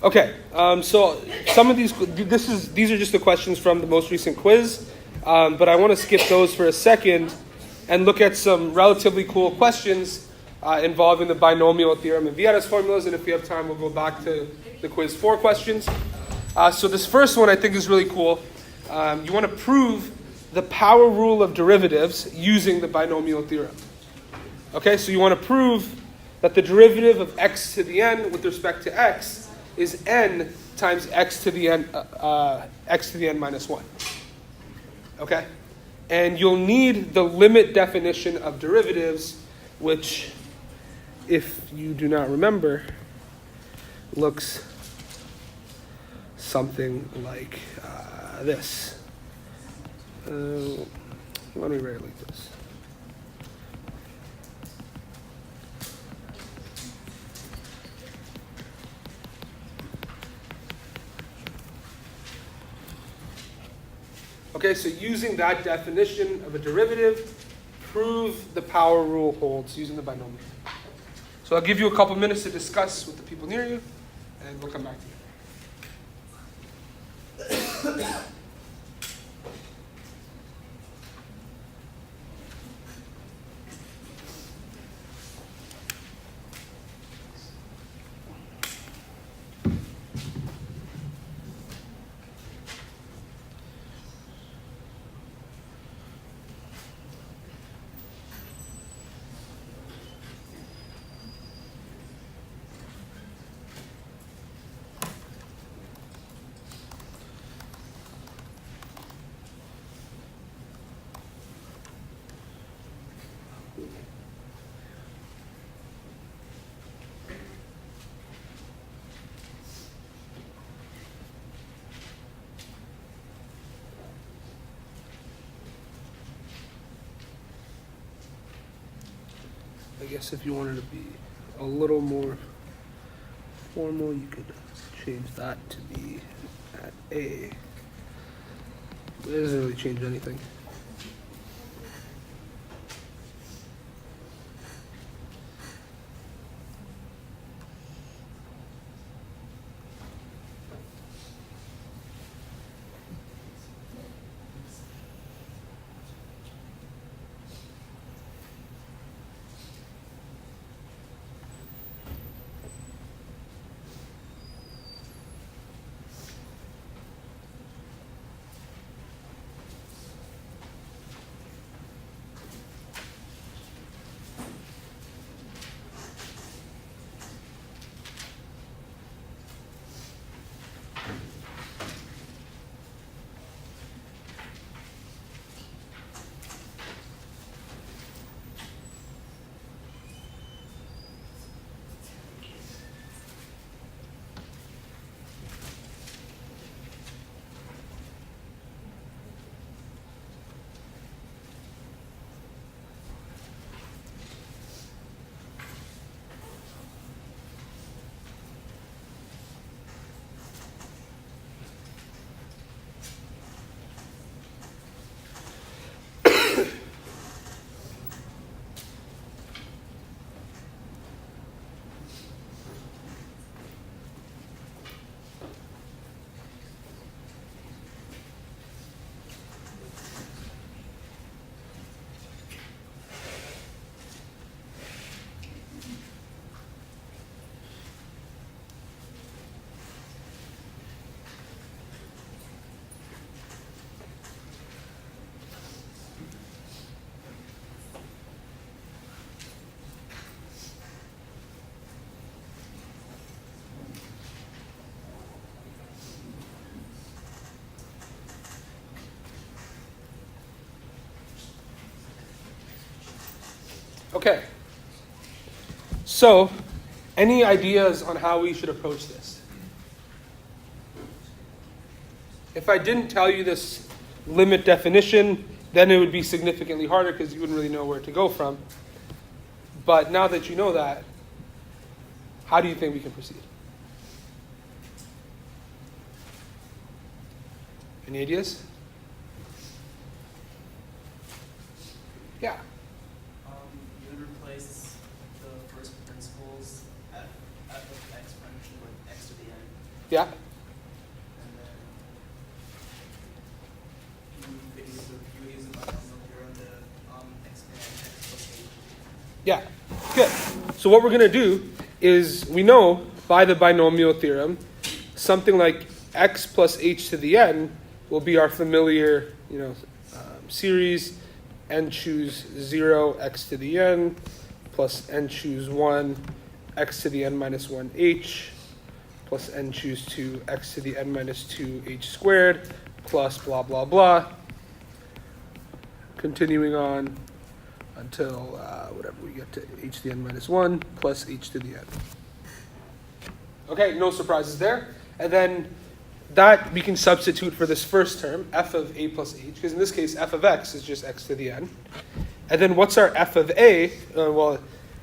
Okay, so some of these are just the questions from the most recent quiz, but I want to skip those for a second and look at some relatively cool questions involving the binomial theorem and Vieta's formulas, and if we have time, we'll go back to the quiz 4 questions. So this first one I think is really cool. You want to prove the power rule of derivatives using the binomial theorem. Okay, so you want to prove that the derivative of x to the n with respect to x is n times x to the n minus 1. Okay? And you'll need the limit definition of derivatives, which, if you do not remember, looks something like this. Why don't we write it like this? Okay, so using that definition of a derivative, prove the power rule holds using the binomial. So I'll give you a couple minutes to discuss with the people near you, and we'll come back to you. I guess if you wanted to be a little more formal, you could change that to be at A. But it doesn't really change anything. Okay, so any ideas on how we should approach this? If I didn't tell you this limit definition, then it would be significantly harder because you wouldn't really know where to go from. But now that you know that, how do you think we can proceed? Any ideas? Yeah. You would replace the first principles f of x function with x to the n Yeah? And then you use the binomial theorem to expand x plus h. Yeah, good. So what we're going to do is, we know by the binomial theorem, something like x plus h to the n will be our familiar, series, n choose 0, x to the n, plus n choose 1, x to the n minus 1 h, plus n choose 2, x to the n minus 2 h squared, plus blah, blah, blah. Continuing on until whatever we get to h to the n minus 1 plus h to the n. Okay, no surprises there. And then that we can substitute for this first term, f of a plus h, because in this case, f of x is just x to the n. And then what's our f of a? Well,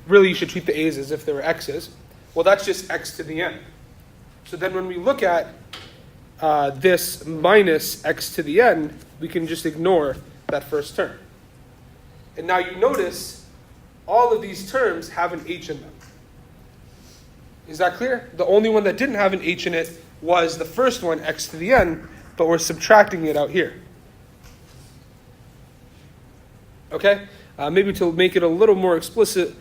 really you should treat the a's as if they were x's. Well, that's just x to the n. So then when we look at this minus x to the n, we can just ignore that first term. And now you notice all of these terms have an h in them. Is that clear? The only one that didn't have an h in it was the first one, x to the n, but we're subtracting it out here. Okay? Maybe to make it a little more explicit,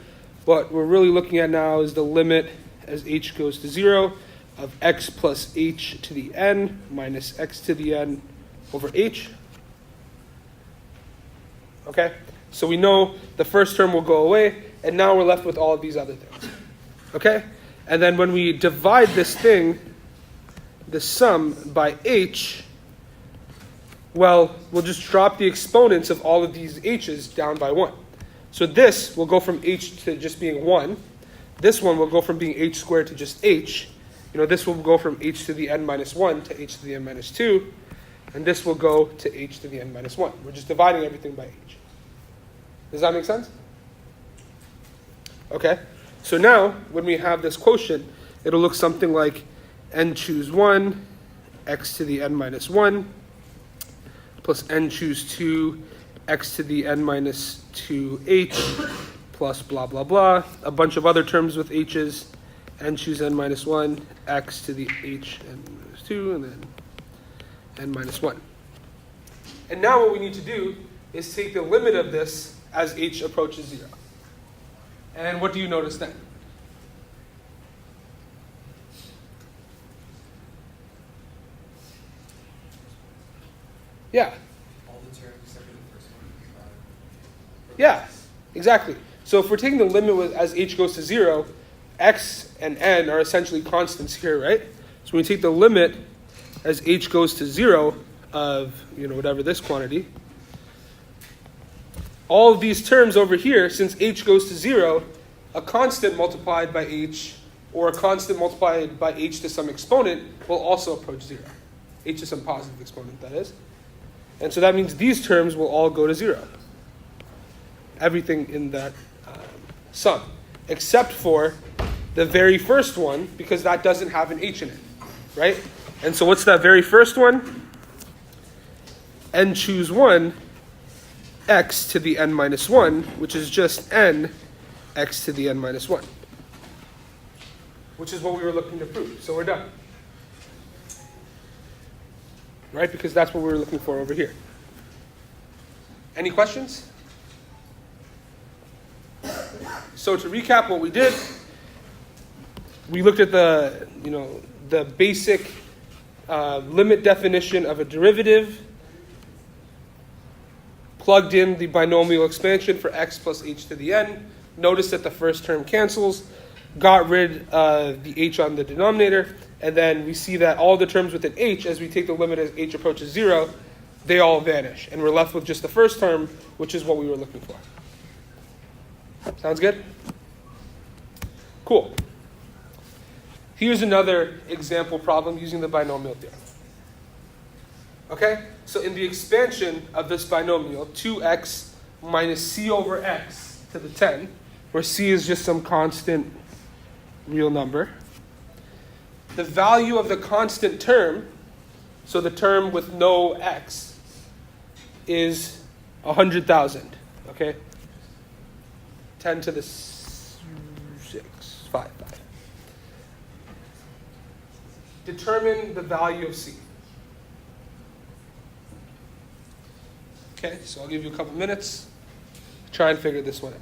what we're really looking at now is the limit as h goes to 0 of x plus h to the n minus x to the n over h. Okay? So we know the first term will go away, and now we're left with all of these other things. Okay? And then when we divide this thing, the sum, by h, well, we'll just drop the exponents of all of these h's down by 1. So this will go from h to just being 1. This one will go from being h squared to just h. This will go from h to the n minus 1 to h to the n minus 2. And this will go to h to the n minus 1. We're just dividing everything by h. Does that make sense? Okay. So now, when we have this quotient, it'll look something like n choose 1, x to the n minus 1, plus n choose 2, x to the n minus 2h, plus blah, blah, blah. A bunch of other terms with h's, n choose n minus 1, x to the h n minus 2, and then n minus 1. And now what we need to do is take the limit of this as h approaches 0. And what do you notice then? Yeah. All the terms except for the first one. Yeah, exactly. So if we're taking the limit as h goes to 0, x and n are essentially constants here, right? So when we take the limit as h goes to 0 of, whatever this quantity, all of these terms over here, since h goes to 0, a constant multiplied by h, or a constant multiplied by h to some exponent, will also approach 0. H to some positive exponent, that is. And so that means these terms will all go to 0. Everything in that sum. Except for the very first one, because that doesn't have an h in it. Right? And so what's that very first one? N choose 1, x to the n minus 1, which is just n x to the n minus 1. Which is what we were looking to prove. So we're done. Right? Because that's what we were looking for over here. Any questions? So to recap what we did, we looked at the basic limit definition of a derivative, plugged in the binomial expansion for x plus h to the n, noticed that the first term cancels, got rid of the h on the denominator, and then we see that all the terms with an h, as we take the limit as h approaches 0, they all vanish. And we're left with just the first term, which is what we were looking for. Sounds good? Cool. Here's another example problem using the binomial theorem. Okay? So in the expansion of this binomial, 2x minus c over x to the 10, where c is just some constant real number, the value of the constant term, so the term with no x, is 100,000. Okay? 10 to the 5. determine the value of C. Okay, so I'll give you a couple minutes to try and figure this one out.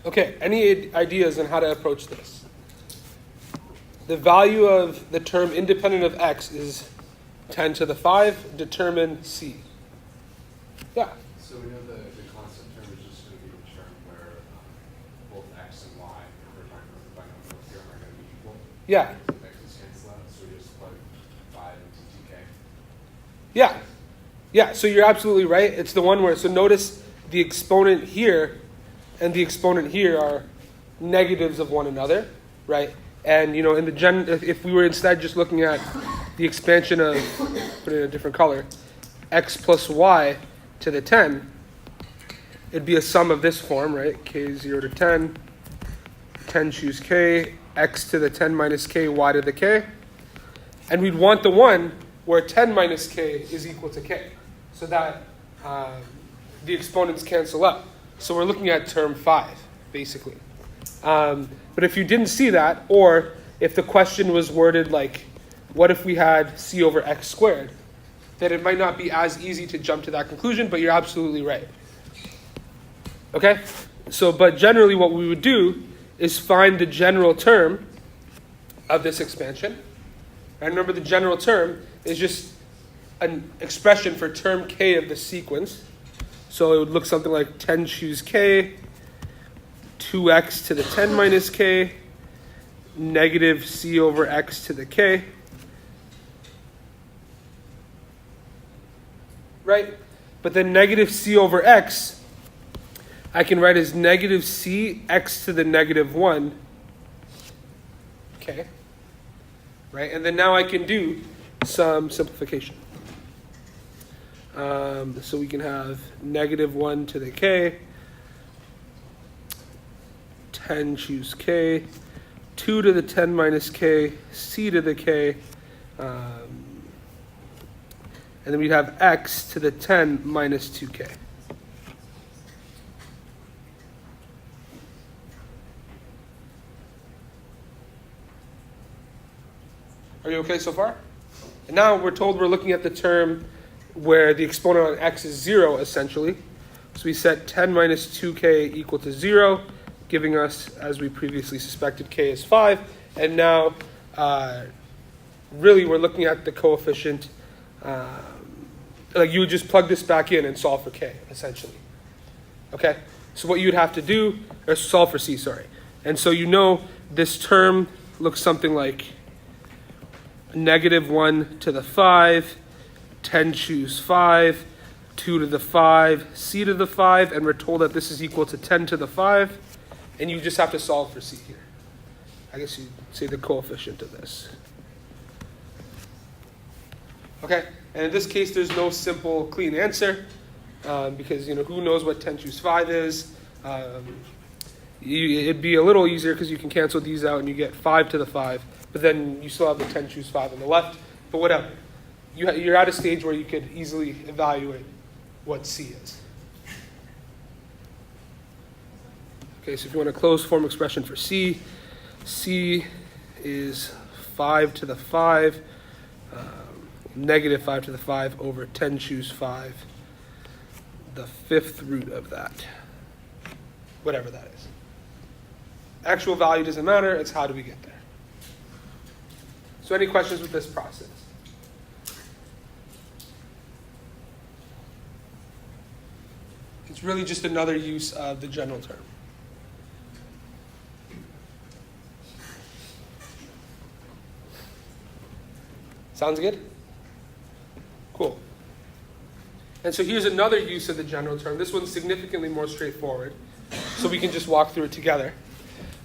Okay, any ideas on how to approach this? The value of the term independent of x is 10 to the 5. Determine C. Yeah. So we know the constant term is just going to be the term where both x and y, if we're talking about the binomial theorem, are going to be equal. Yeah. So x is cancel out, so we just plug 5 into TK. Yeah. Yeah, so you're absolutely right. It's the one where, so notice the exponent here and the exponent here are negatives of one another, right? And, you know, in the if we were instead just looking at the expansion of, put it in a different color, x plus y to the 10, it'd be a sum of this form, right? K 0 to 10, 10 choose k, x to the 10 minus k, y to the k. And we'd want the one where 10 minus k is equal to k, so that the exponents cancel out. So we're looking at term 5, basically. But if you didn't see that, or if the question was worded like, what if we had c over x squared, then it might not be as easy to jump to that conclusion, but you're absolutely right. Okay? So, but generally what we would do is find the general term of this expansion. And remember, the general term is just an expression for term k of the sequence. So it would look something like 10 choose k, 2x to the 10 minus k, negative c over x to the k. Right? But then negative c over x, I can write as negative c x to the negative 1. Okay? Right? And then now I can do some simplification. So we can have negative 1 to the k, 10 choose k, 2 to the 10 minus k, c to the k, and then we'd have x to the 10 minus 2k. Are you okay so far? And now we're told we're looking at the term where the exponent on x is 0, essentially. So we set 10 minus 2k equal to 0, giving us, as we previously suspected, k is 5. And now, really, we're looking at the coefficient. Like you would just plug this back in and solve for k, essentially. Okay? So what you would have to do, or solve for c, sorry. And so you know this term looks something like negative 1 to the 5, 10 choose 5, 2 to the 5, c to the 5, and we're told that this is equal to 10 to the 5, and you just have to solve for c here. I guess you'd say the coefficient of this. Okay, and in this case, there's no simple, clean answer, because who knows what 10 choose 5 is. It'd be a little easier because you can cancel these out and you get 5 to the 5, but then you still have the 10 choose 5 on the left, but whatever. You're at a stage where you could easily evaluate what c is. Okay, so if you want a closed form expression for c, c is 5 to the 5, negative 5 to the 5 over 10 choose 5, the fifth root of that, whatever that is. Actual value doesn't matter, it's how do we get there. So any questions with this process? It's really just another use of the general term. Sounds good? Cool. And so here's another use of the general term. This one's significantly more straightforward, so we can just walk through it together.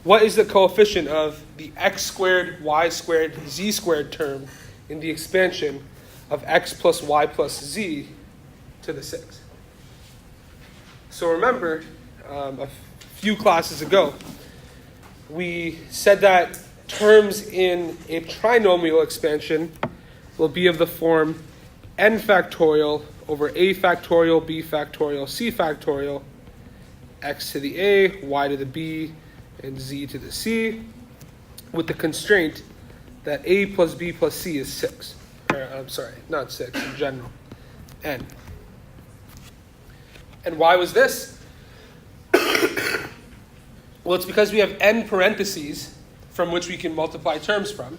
What is the coefficient of the x squared, y squared, z squared term in the expansion of x plus y plus z to the 6? So remember, a few classes ago, we said that terms in a trinomial expansion will be of the form n factorial over a factorial, b factorial, c factorial, x to the a, y to the b, and z to the c, with the constraint that a plus b plus c is 6. I'm sorry, not 6 in general, n. And why was this? Well, it's because we have n parentheses from which we can multiply terms from,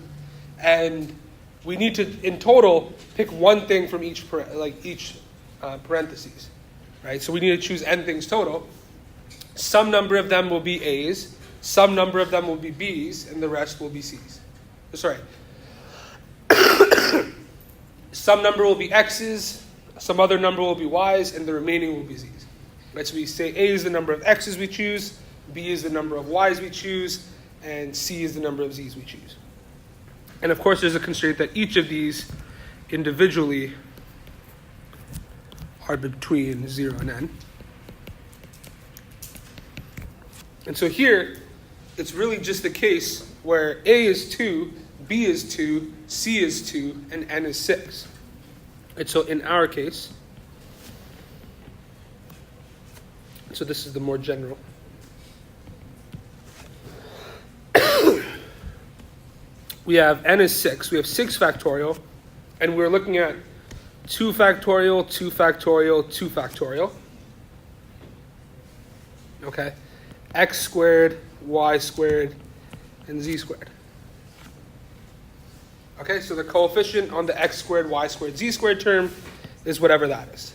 and we need to, in total, pick one thing from each parentheses, right? So we need to choose n things total. Some number of them will be a's, some number of them will be b's, and the rest will be c's. Sorry. Some number will be x's, some other number will be y's, and the remaining will be z's. Right? So we say a is the number of x's we choose, b is the number of y's we choose, and c is the number of z's we choose. And of course, there's a constraint that each of these individually are between 0 and n. And so here, it's really just the case where a is 2, b is 2, c is 2, and n is 6. And so in our case, so this is the more general. We have n is 6. We have 6 factorial, and we're looking at 2 factorial, 2 factorial, 2 factorial. Okay? X squared, y squared, and z squared. Okay, so the coefficient on the x squared, y squared, z squared term is whatever that is.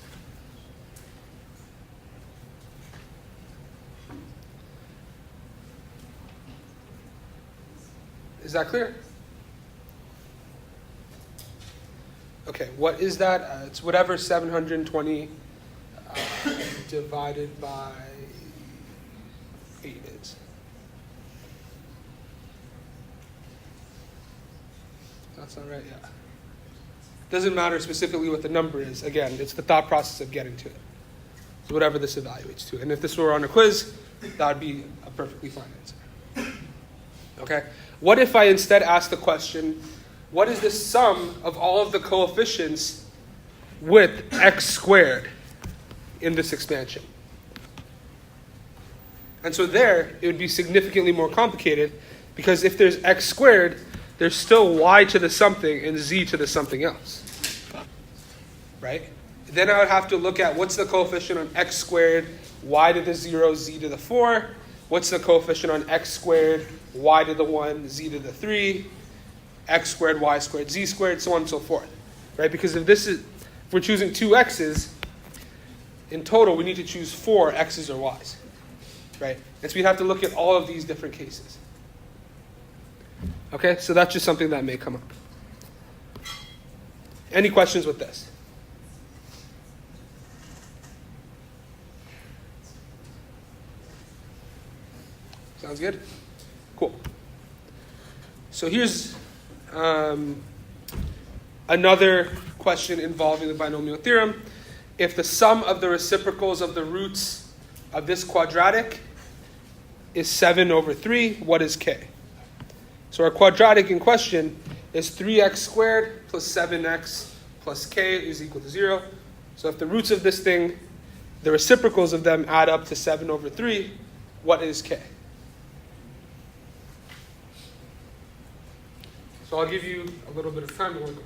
Is that clear? Okay, what is that? It's whatever 720 divided by 8 is. That's not right, yeah. Doesn't matter specifically what the number is. Again, it's the thought process of getting to it. So whatever this evaluates to. And if this were on a quiz, that would be a perfectly fine answer. Okay? What if I instead ask the question, what is the sum of all of the coefficients with x squared in this expansion? And so there, it would be significantly more complicated, because if there's x squared, there's still y to the something and z to the something else. Right? Then I would have to look at what's the coefficient on x squared, y to the 0, z to the 4. What's the coefficient on x squared, y to the 1, z to the 3, x squared, y squared, z squared, so on and so forth. Right? Because if we're choosing 2 x's, in total we need to choose 4 x's or y's. Right? And so we'd have to look at all of these different cases. Okay? So that's just something that may come up. Any questions with this? Sounds good? Cool. So here's another question involving the binomial theorem. If the sum of the reciprocals of the roots of this quadratic is 7 over 3, what is k? So our quadratic in question is 3x squared plus 7x plus k is equal to 0. So if the roots of this thing, the reciprocals of them add up to 7 over 3, what is k? So I'll give you a little bit of time to work on.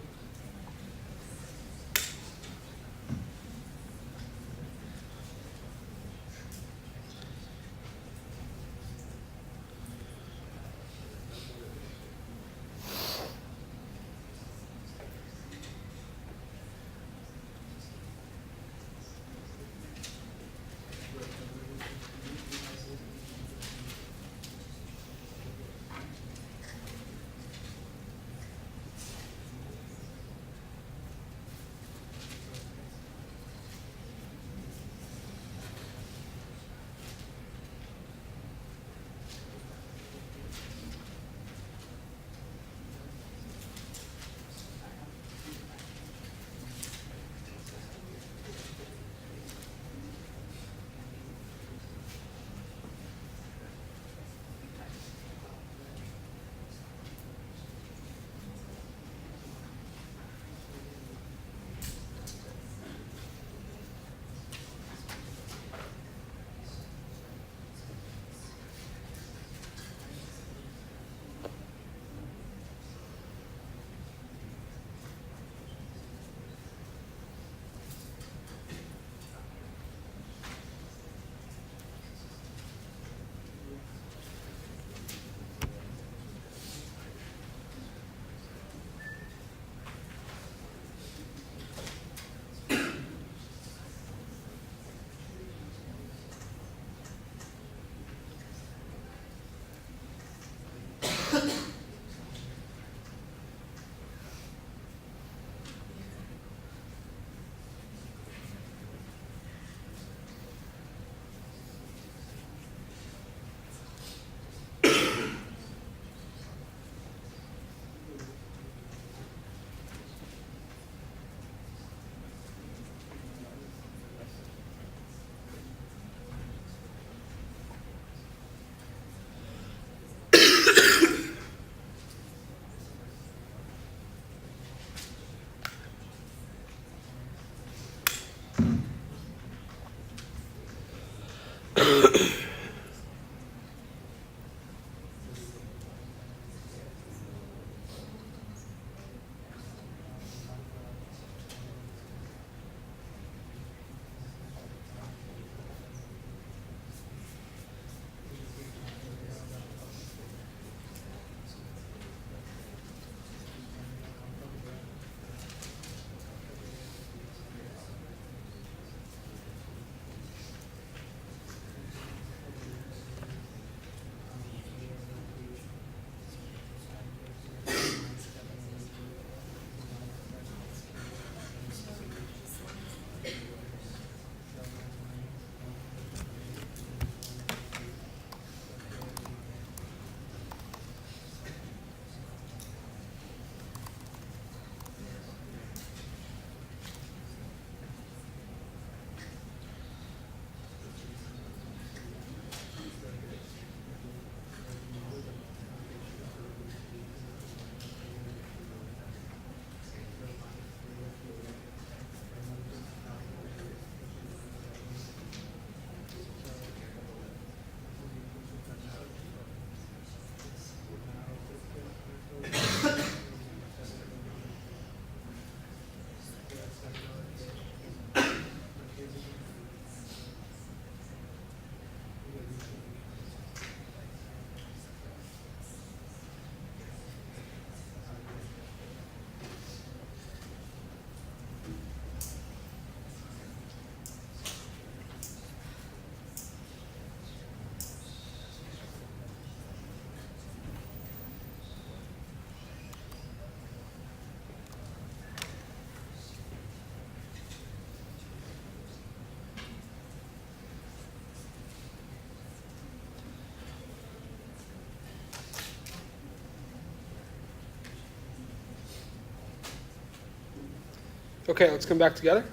Okay, let's come back together.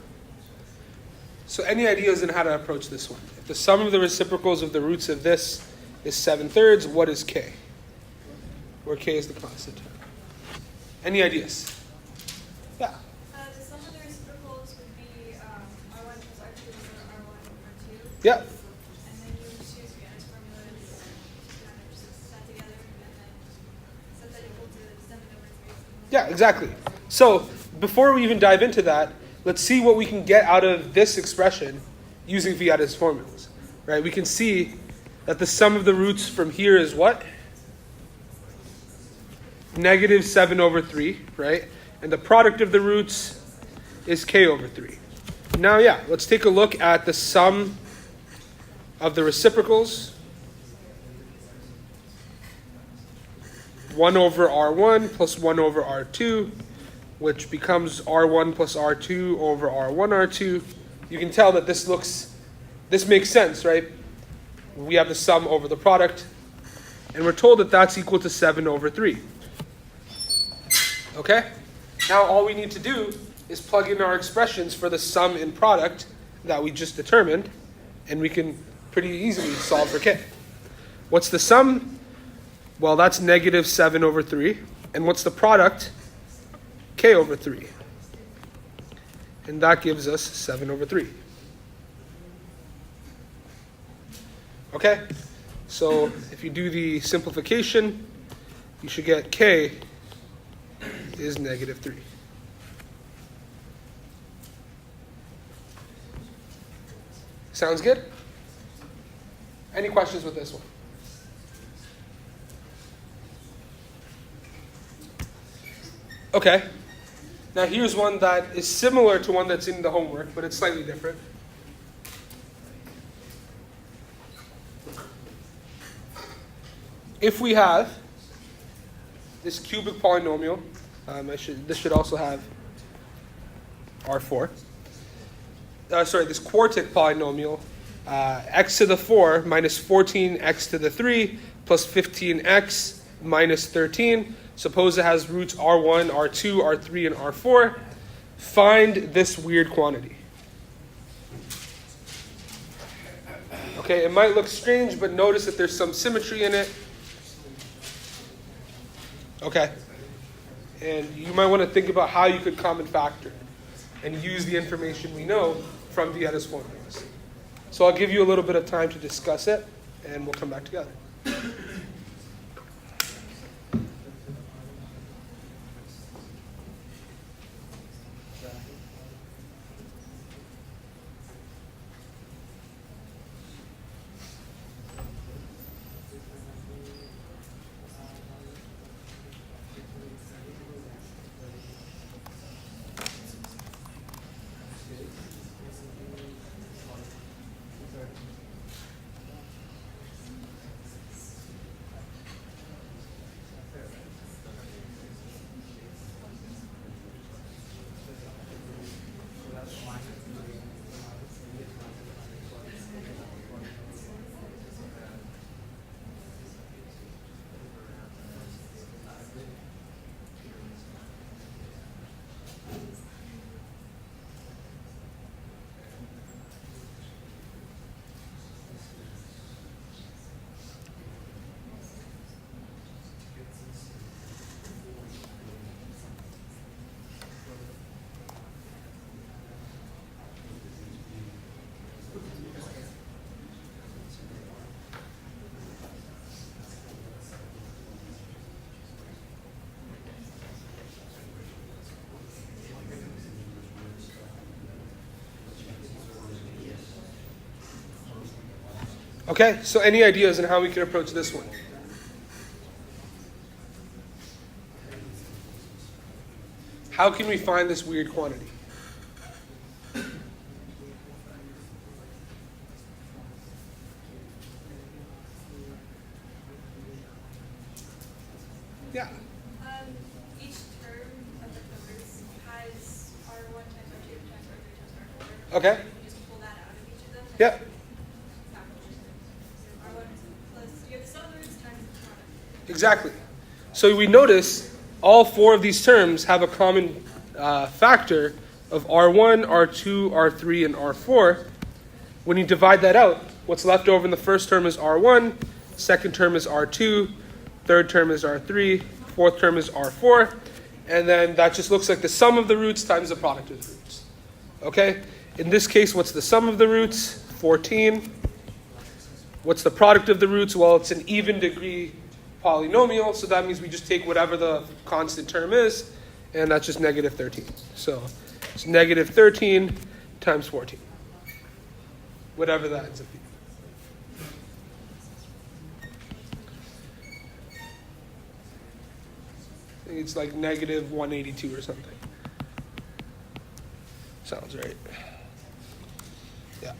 So any ideas on how to approach this one? If the sum of the reciprocals of the roots of this is 7/3, what is k? Where k is the constant term. Any ideas? Yeah. The sum of the reciprocals would be R1 plus R2 over R1 over R2. Yeah. And then you choose your N's formulas, kind of just set together, and then set that equal to 7 over 3. Yeah, exactly. So before we even dive into that, let's see what we can get out of this expression using Vieta's formulas. Right? We can see that the sum of the roots from here is what? Negative 7 over 3, right? And the product of the roots is k over 3. Now, yeah, let's take a look at the sum of the reciprocals. 1 over R1 plus 1 over R2, which becomes R1 plus R2 over R1 R2. You can tell that this makes sense, right? We have the sum over the product, and we're told that that's equal to 7 over 3. Okay? Now all we need to do is plug in our expressions for the sum and product that we just determined, and we can pretty easily solve for k. What's the sum? Well, that's negative 7 over 3. And what's the product? K over 3. And that gives us 7 over 3. Okay? So if you do the simplification, you should get k is negative 3. Sounds good? Any questions with this one? Okay. Now here's one that is similar to one that's in the homework, but it's slightly different. If we have this cubic polynomial, this should also have R4. This quartic polynomial, x to the 4 minus 14x to the 3 plus 15x minus 13. Suppose it has roots R1, R2, R3, and R4. Find this weird quantity. Okay, it might look strange, but notice that there's some symmetry in it. Okay. And you might want to think about how you could common factor and use the information we know from Vieta's formulas. So I'll give you a little bit of time to discuss it, and we'll come back together. Okay, so any ideas on how we can approach this one? How can we find this weird quantity? Yeah. Each term of the numbers has R1 times R2 times R3 times R4. Okay. You can just pull that out of each of them. Yeah. R1 plus, you have the sum of the roots times the product. Exactly. So we notice all four of these terms have a common factor of R1, R2, R3, and R4. When you divide that out, what's left over in the first term is R1, second term is R2, third term is R3, fourth term is R4, and then that just looks like the sum of the roots times the product of the roots. Okay? In this case, what's the sum of the roots? 14. What's the product of the roots? Well, it's an even degree polynomial, so that means we just take whatever the constant term is, and that's just negative 13. So it's negative 13 times 14. Whatever that ends up being. I think it's like negative 182 or something. Sounds right. Yeah.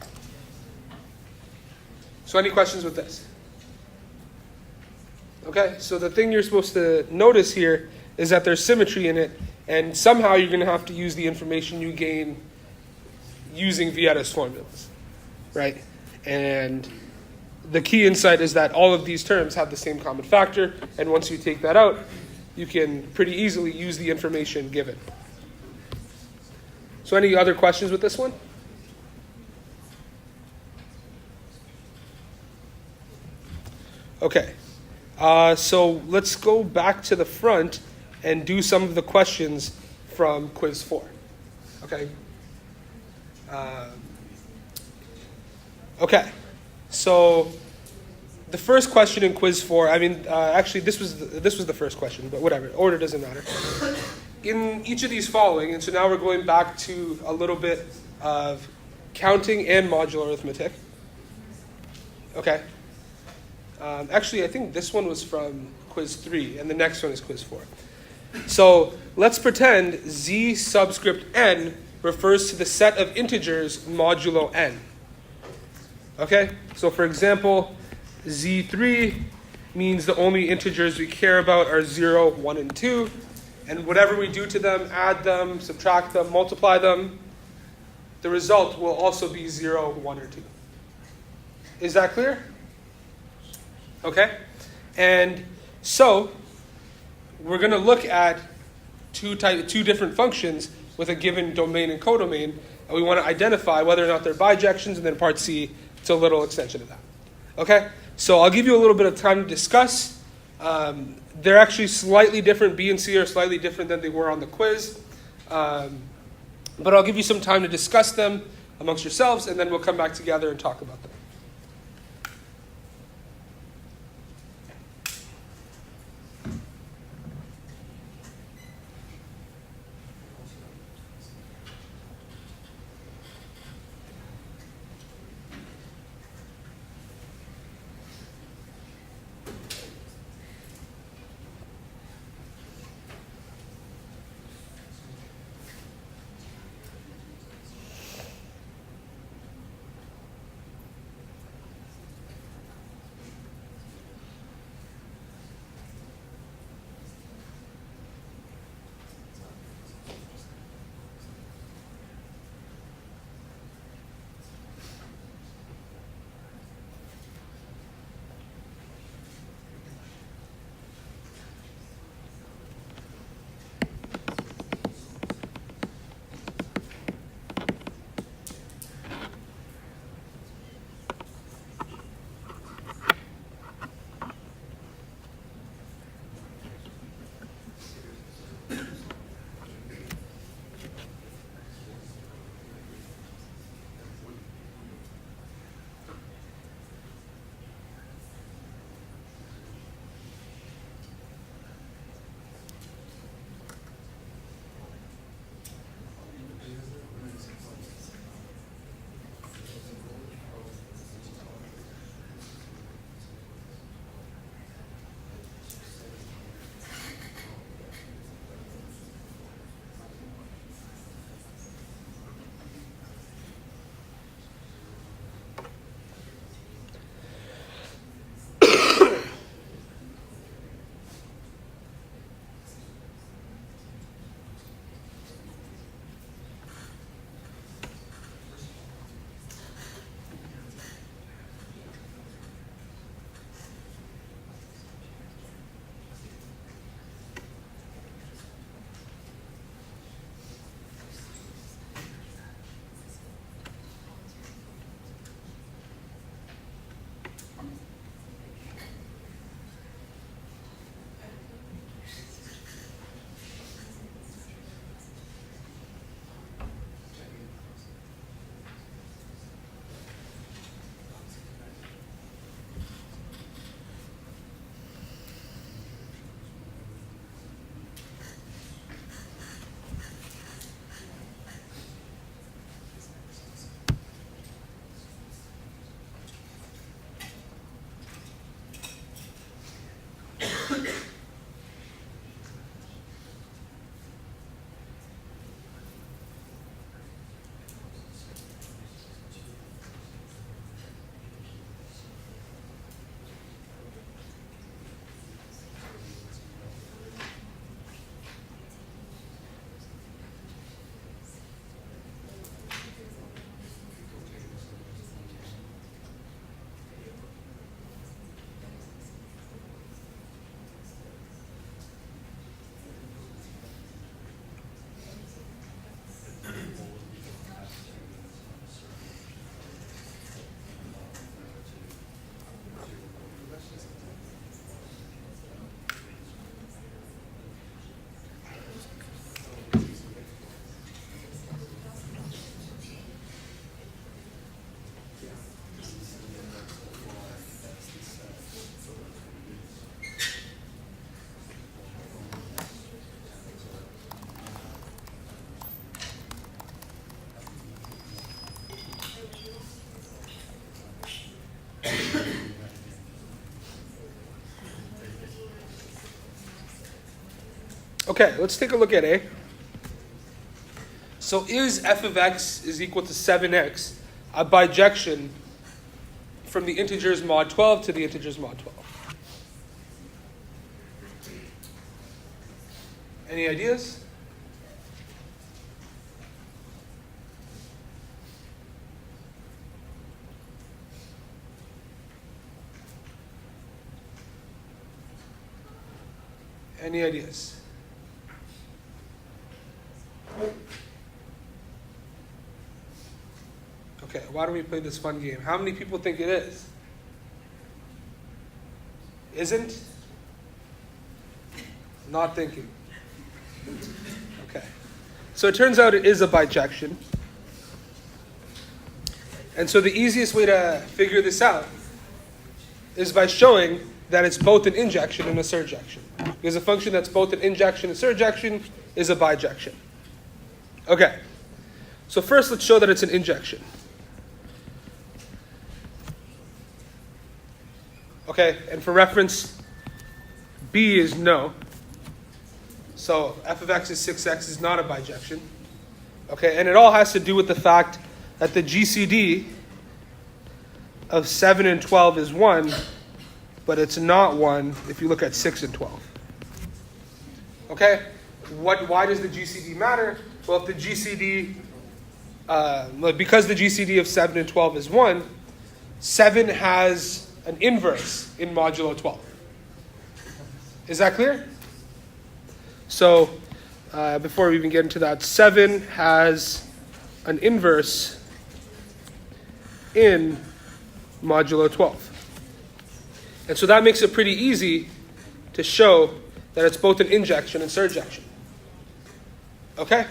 So any questions with this? Okay, so the thing you're supposed to notice here is that there's symmetry in it, and somehow you're going to have to use the information you gain using Vieta's formulas, right? And the key insight is that all of these terms have the same common factor, and once you take that out, you can pretty easily use the information given. So any other questions with this one? Okay, so let's go back to the front and do some of the questions from quiz 4. Okay. Okay, so the first question in quiz 4. Actually, this was the first question, but whatever. Order doesn't matter. In each of these following, and so now we're going back to a little bit of counting and modular arithmetic. Okay. Actually, I think this one was from quiz 3, and the next one is quiz 4. So let's pretend z subscript n refers to the set of integers modulo n. Okay? So for example, z3 means the only integers we care about are 0, 1, and 2. And whatever we do to them, add them, subtract them, multiply them, the result will also be 0, 1, or 2. Is that clear? Okay? And so we're going to look at two different functions with a given domain and codomain, and we want to identify whether or not they're bijections, and then part C, it's a little extension of that. Okay? So I'll give you a little bit of time to discuss. They're actually slightly different. B and C are slightly different than they were on the quiz. But I'll give you some time to discuss them amongst yourselves, and then we'll come back together and talk about them. Okay, let's take a look at A. So is f of x is equal to 7x a bijection from the integers mod 12 to the integers mod 12? Any ideas? Any ideas? Okay, why don't we play this fun game? How many people think it is? Isn't? Not thinking. Okay. So it turns out it is a bijection. And so the easiest way to figure this out is by showing that it's both an injection and a surjection. Because a function that's both an injection and surjection is a bijection. Okay. So first let's show that it's an injection. Okay, and for reference, B is no. So f of x is 6x is not a bijection. Okay, and it all has to do with the fact that the GCD of 7 and 12 is 1, but it's not 1 if you look at 6 and 12. Okay, why does the GCD matter? Well, if the GCD, because the GCD of 7 and 12 is 1, 7 has an inverse in modulo 12. Is that clear? So, before we even get into that, 7 has an inverse in modulo 12. And so that makes it pretty easy to show that it's both an injection and surjection. Okay?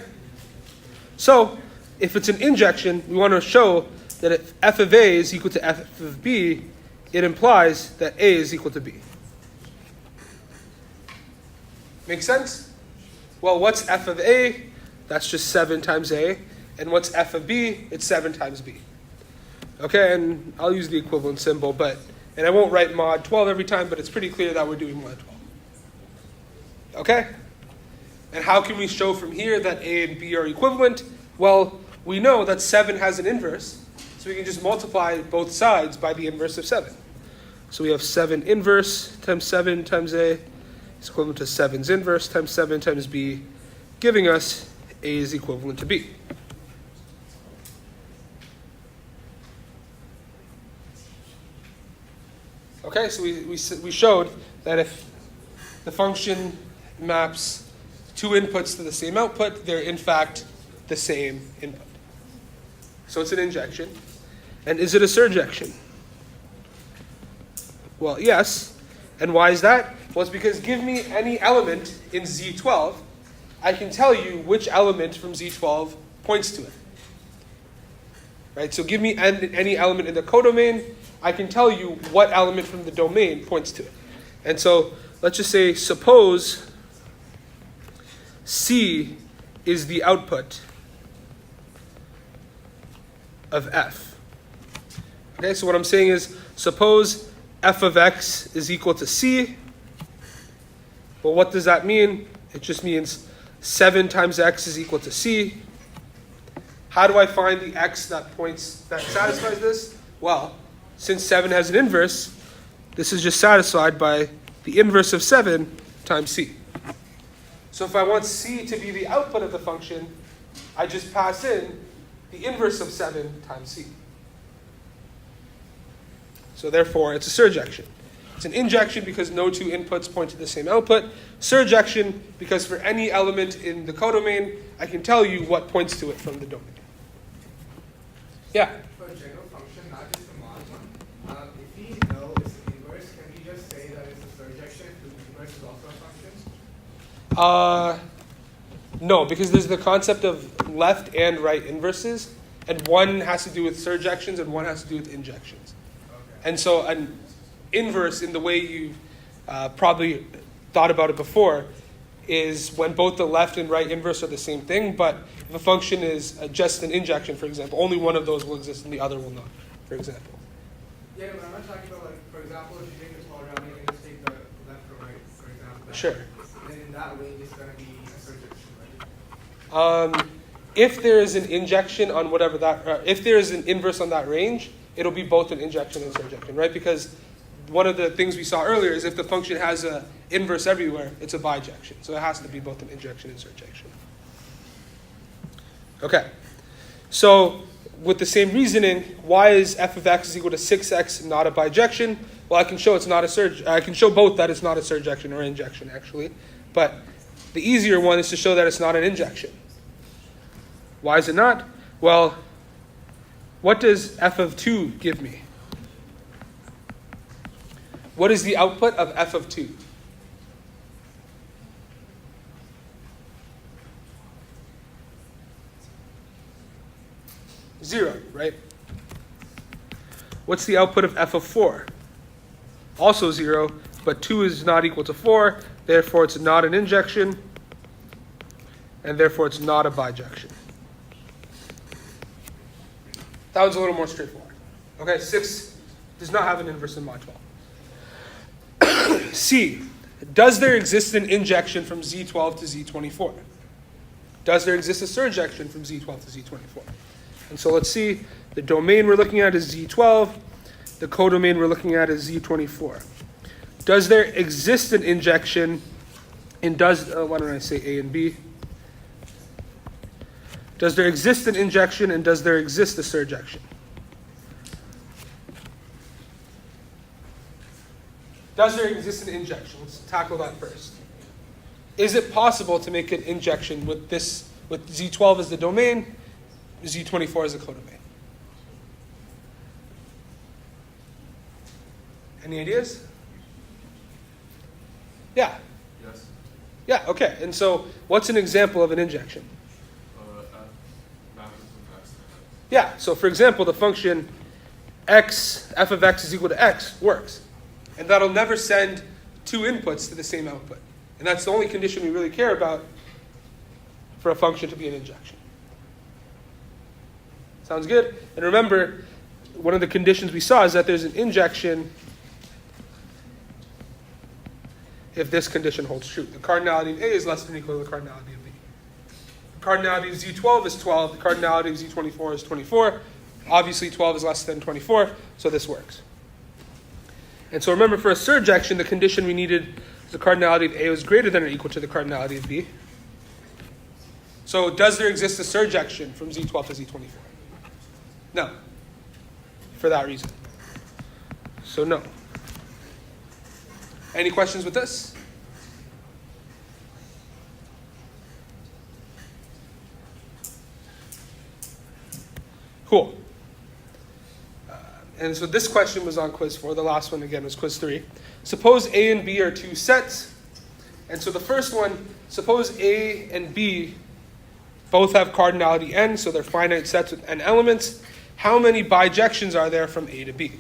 So, if it's an injection, we want to show that if f of A is equal to f of B, it implies that A is equal to B. Make sense? Well, what's f of A? That's just 7 times A. And what's f of B? It's 7 times B. Okay, and I'll use the equivalent symbol, and I won't write mod 12 every time, but it's pretty clear that we're doing mod 12. Okay? And how can we show from here that A and B are equivalent? Well, we know that 7 has an inverse, so we can just multiply both sides by the inverse of 7. So we have 7 inverse times 7 times A is equivalent to 7's inverse times 7 times B, giving us A is equivalent to B. Okay, so we showed that if the function maps two inputs to the same output, they're in fact the same input. So it's an injection. And is it a surjection? Well, yes. And why is that? Well, it's because give me any element in Z12, I can tell you which element from Z12 points to it. Right? So give me any element in the codomain, I can tell you what element from the domain points to it. And so let's just say, suppose C is the output of F. Okay, so what I'm saying is, suppose f of x is equal to C. Well, what does that mean? It just means 7 times x is equal to C. How do I find the x that satisfies this? Well, since 7 has an inverse, this is just satisfied by the inverse of 7 times C. So if I want C to be the output of the function, I just pass in the inverse of 7 times C. So therefore, it's a surjection. It's an injection because no two inputs point to the same output. Surjection because for any element in the codomain, I can tell you what points to it from the domain. Yeah? For a general function, not just a mod one, if we know it's the inverse, can we just say that it's a surjection if the inverse is also a function? No, because there's the concept of left and right inverses, and one has to do with surjections and one has to do with injections. Okay. And so an inverse, in the way you probably thought about it before, is when both the left and right inverse are the same thing, but if a function is just an injection, for example, only one of those will exist and the other will not, for example. Yeah, but I'm not talking about, like, for example, if you take this all around, you can just take the left or right, for example. Sure. Then in that range is going to be a surjection, right? If there is an injection on whatever that, if there is an inverse on that range, it'll be both an injection and surjection, right? Because one of the things we saw earlier is if the function has an inverse everywhere, it's a bijection. So it has to be both an injection and surjection. Okay. So with the same reasoning, why is f of x is equal to 6x not a bijection? Well, I can show it's not a I can show both that it's not a surjection or injection, actually. But the easier one is to show that it's not an injection. Why is it not? Well, what does f of 2 give me? What is the output of f of 2? Zero, right? What's the output of f of 4? Also 0, but 2 is not equal to 4, therefore it's not an injection, and therefore it's not a bijection. That was a little more straightforward. Okay, 6 does not have an inverse in mod 12. C, does there exist an injection from Z12 to Z24? Does there exist a surjection from Z12 to Z24? And so let's see, the domain we're looking at is Z12, the codomain we're looking at is Z24. Does there exist an injection in why don't I say A and B? Does there exist an injection and does there exist a surjection? Does there exist an injection? Let's tackle that first. Is it possible to make an injection with Z12 as the domain, Z24 as the codomain? Any ideas? Yeah. Yes. Yeah, okay. And so what's an example of an injection? Yeah, so for example, the function f of x is equal to x works. And that'll never send two inputs to the same output. And that's the only condition we really care about for a function to be an injection. Sounds good? And remember, one of the conditions we saw is that there's an injection if this condition holds true. The cardinality of A is less than or equal to the cardinality of B. The cardinality of Z12 is 12. The cardinality of Z24 is 24. Obviously, 12 is less than 24, so this works. And so remember, for a surjection, the condition we needed is the cardinality of A was greater than or equal to the cardinality of B. So does there exist a surjection from Z12 to Z24? No. For that reason. So no. Any questions with this? Cool. And so this question was on quiz 4. The last one, again, was quiz 3. Suppose A and B are two sets. And so the first one, suppose A and B both have cardinality n, so they're finite sets with n elements. How many bijections are there from A to B?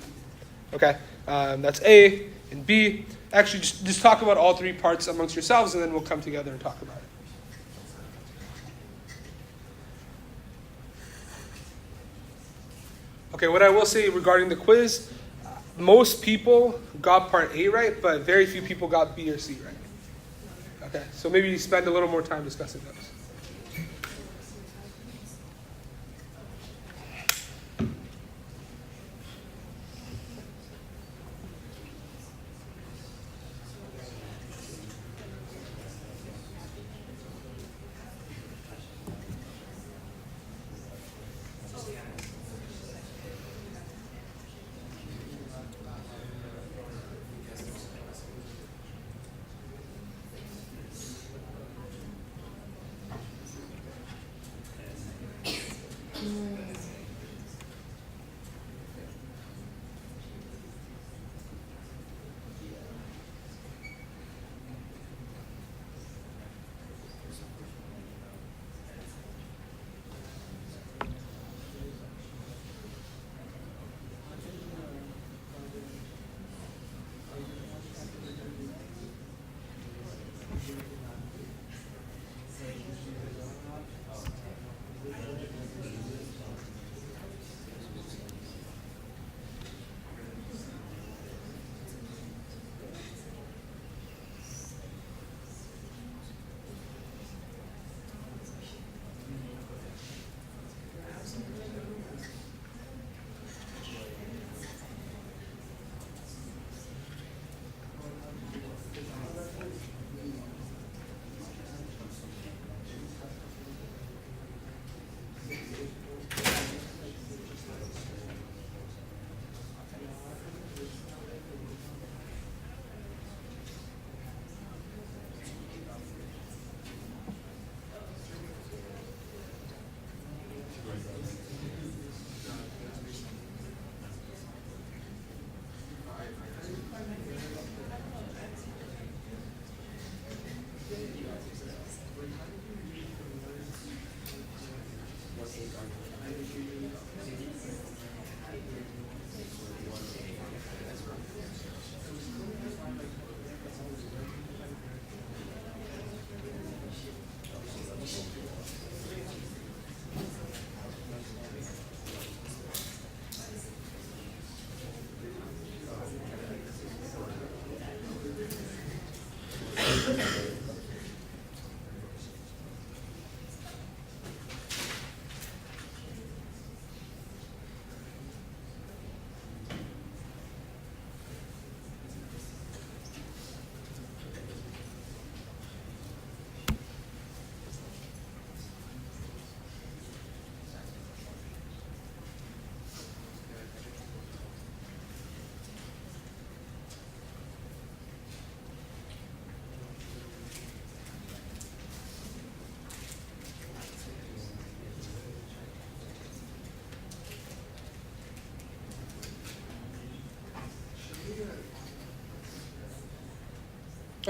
Okay, that's A and B. Actually, just talk about all three parts amongst yourselves, and then we'll come together and talk about it. Okay, what I will say regarding the quiz, most people got part A right, but very few people got B or C right. Okay, so maybe spend a little more time discussing those.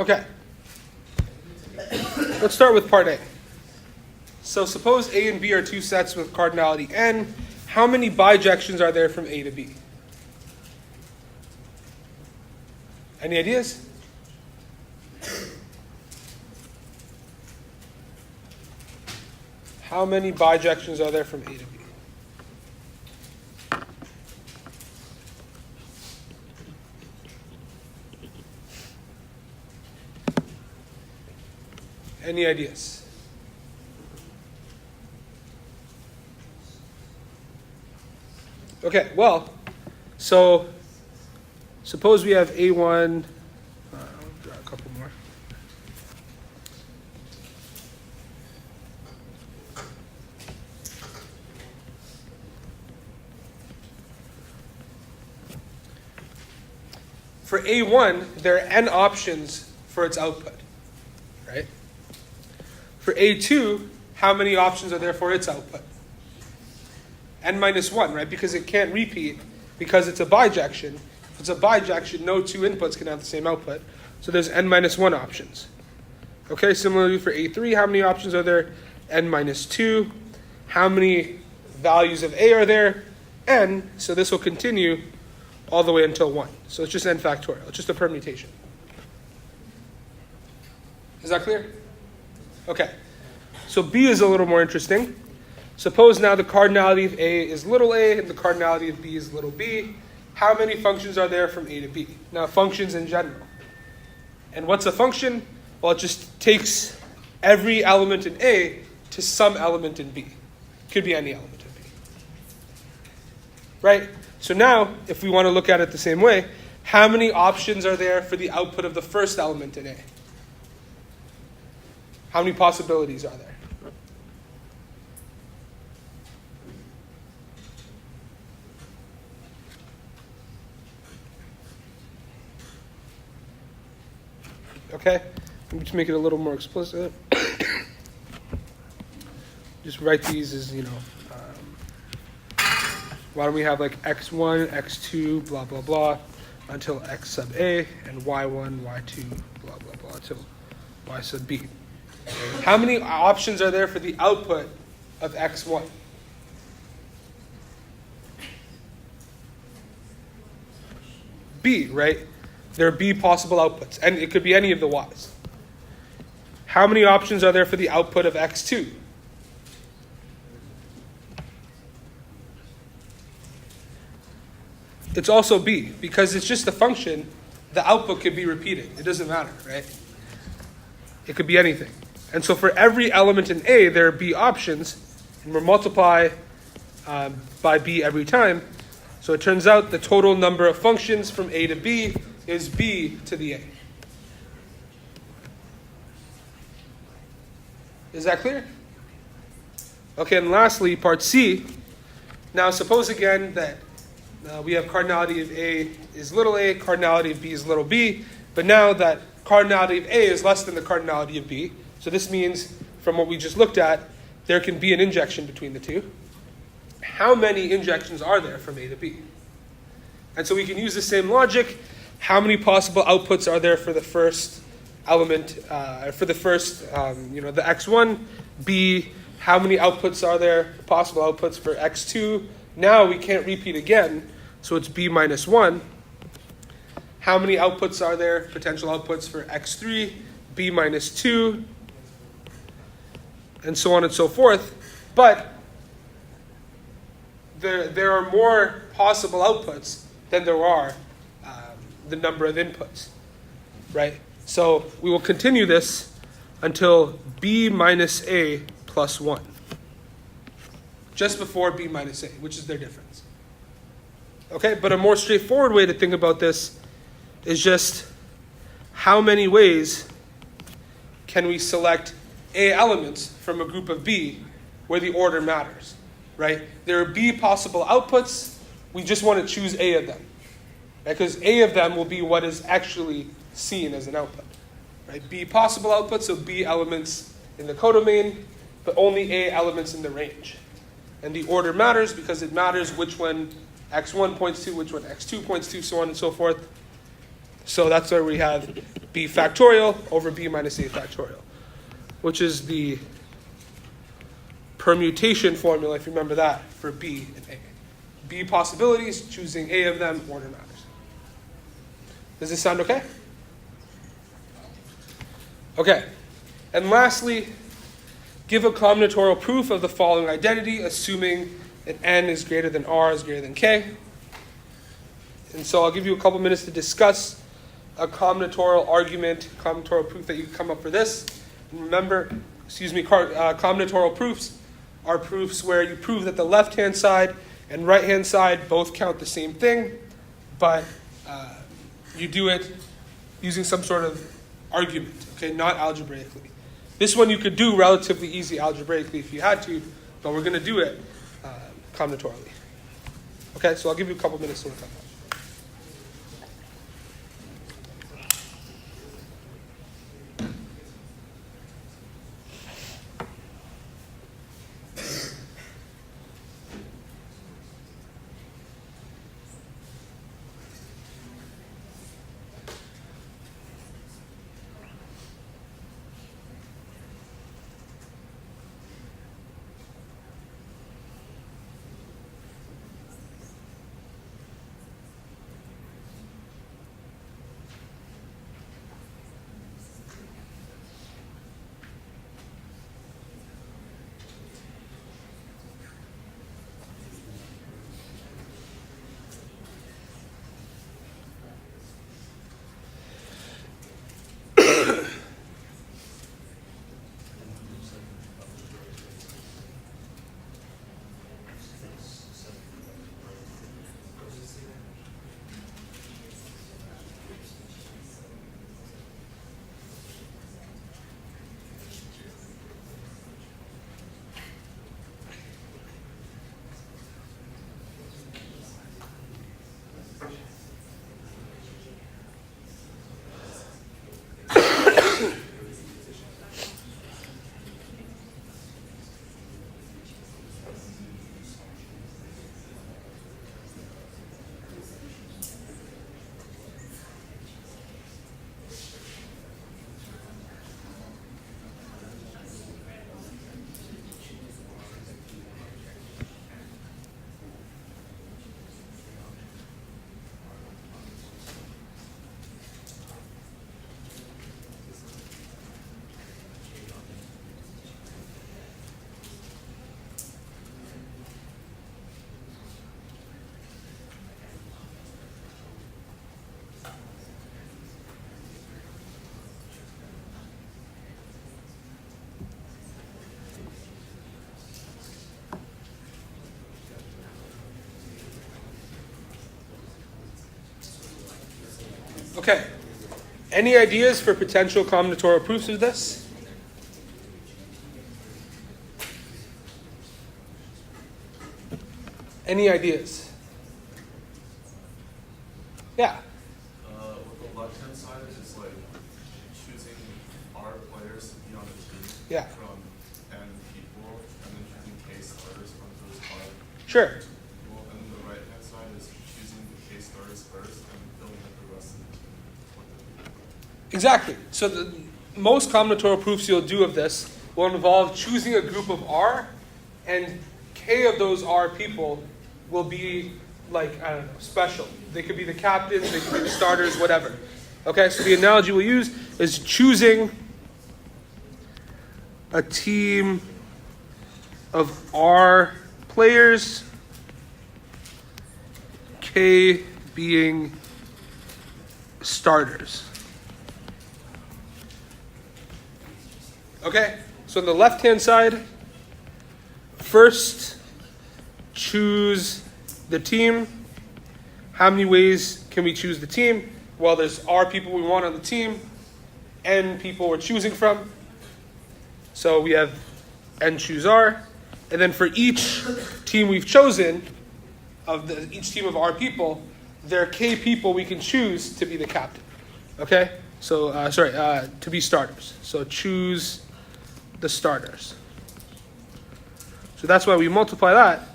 Okay. Let's start with part A. So suppose A and B are two sets with cardinality n. How many bijections are there from A to B? Any ideas? How many bijections are there from A to B? Any ideas? Okay, well, so suppose we have A1, I'll draw a couple more. For A1, there are n options for its output, right? For A2, how many options are there for its output? N minus 1, right? Because it can't repeat because it's a bijection. If it's a bijection, no two inputs can have the same output. So there's n minus 1 options. Okay, similarly for A3, how many options are there? N minus 2. How many values of A are there? N. So this will continue all the way until 1. So it's just n factorial. It's just a permutation. Is that clear? Okay. So B is a little more interesting. Suppose now the cardinality of A is little a and the cardinality of B is little b. How many functions are there from A to B? Now, functions in general. And what's a function? Well, it just takes every element in A to some element in B. Could be any element in B. Right? So now, if we want to look at it the same way, how many options are there for the output of the first element in A? How many possibilities are there? Okay, let me just make it a little more explicit. Just write these as, why don't we have like x1, x2, blah, blah, blah, until x sub a, and y1, y2, blah, blah, blah, until y sub b. How many options are there for the output of x1? B, right? There are B possible outputs, and it could be any of the y's. How many options are there for the output of x2? It's also B, because it's just a function. The output could be repeated. It doesn't matter, right? It could be anything. And so for every element in A, there are B options, and we'll multiply by B every time. So it turns out the total number of functions from A to B is B to the A. Is that clear? Okay, and lastly, part C. Now suppose again that we have cardinality of A is little a, cardinality of B is little b, but now that cardinality of A is less than the cardinality of B, so this means, from what we just looked at, there can be an injection between the two. How many injections are there from A to B? And so we can use the same logic. How many possible outputs are there for the first element, the x1, b? How many outputs are there, possible outputs for x2? Now we can't repeat again, so it's b minus 1. How many outputs are there, potential outputs for x3, b minus 2, and so on and so forth. But there are more possible outputs than there are the number of inputs, right? So we will continue this until b minus a plus 1. Just before b minus a, which is their difference. Okay, but a more straightforward way to think about this is just how many ways can we select A elements from a group of B where the order matters, right? There are B possible outputs. We just want to choose A of them, right? Because A of them will be what is actually seen as an output, right? B possible outputs, so B elements in the codomain, but only A elements in the range. And the order matters because it matters which one x1 points to, which one x2 points to, so on and so forth. So that's where we have b factorial over b minus a factorial, which is the permutation formula, if you remember that, for b and a. B possibilities, choosing a of them, order matters. Does this sound okay? Okay. And lastly, give a combinatorial proof of the following identity, assuming that n is greater than r is greater than k. And so I'll give you a couple minutes to discuss a combinatorial argument, combinatorial proof that you can come up for this. And remember, combinatorial proofs are proofs where you prove that the left-hand side and right-hand side both count the same thing, but you do it using some sort of argument, okay, not algebraically. This one you could do relatively easy algebraically if you had to, but we're going to do it combinatorially. Okay, so I'll give you a couple minutes to look at that. Okay. Any ideas for potential combinatorial proofs of this? Any ideas? Yeah. With the left-hand side, it's like choosing our players to be on the team Yeah. from n people, and then choosing k starters from those five. Sure. Well, and then the right-hand side is choosing the k starters first and filling up the rest of the team with them. Exactly. So the most combinatorial proofs you'll do of this will involve choosing a group of R, and K of those R people will be like, I don't know, special. They could be the captains, they could be the starters, whatever. Okay, so the analogy we'll use is choosing a team of R players, K being starters. Okay, so on the left-hand side, first choose the team. How many ways can we choose the team? Well, there's R people we want on the team, N people we're choosing from. So we have N choose R. And then for each team we've chosen, each team of R people, there are K people we can choose to be the captain. Okay? So, to be starters. So choose the starters. So that's why we multiply that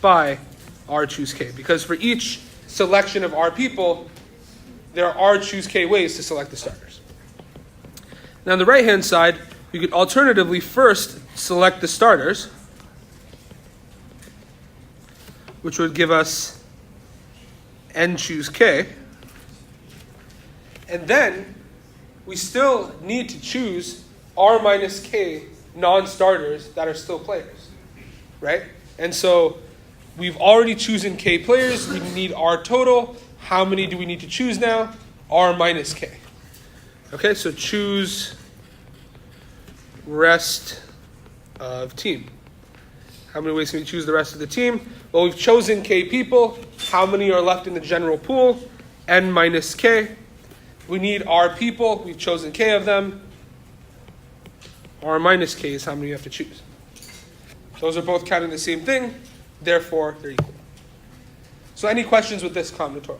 by R choose K. Because for each selection of R people, there are choose K ways to select the starters. Now on the right-hand side, you could alternatively first select the starters, which would give us n choose K. And then we still need to choose R minus K non-starters that are still players, right? And so we've already chosen K players. We need R total. How many do we need to choose now? R minus K. Okay, so choose rest of team. How many ways can we choose the rest of the team? Well, we've chosen K people. How many are left in the general pool? N minus K. We need R people. We've chosen K of them. R minus K is how many you have to choose. Those are both counting the same thing. Therefore, they're equal. So any questions with this combinatorial?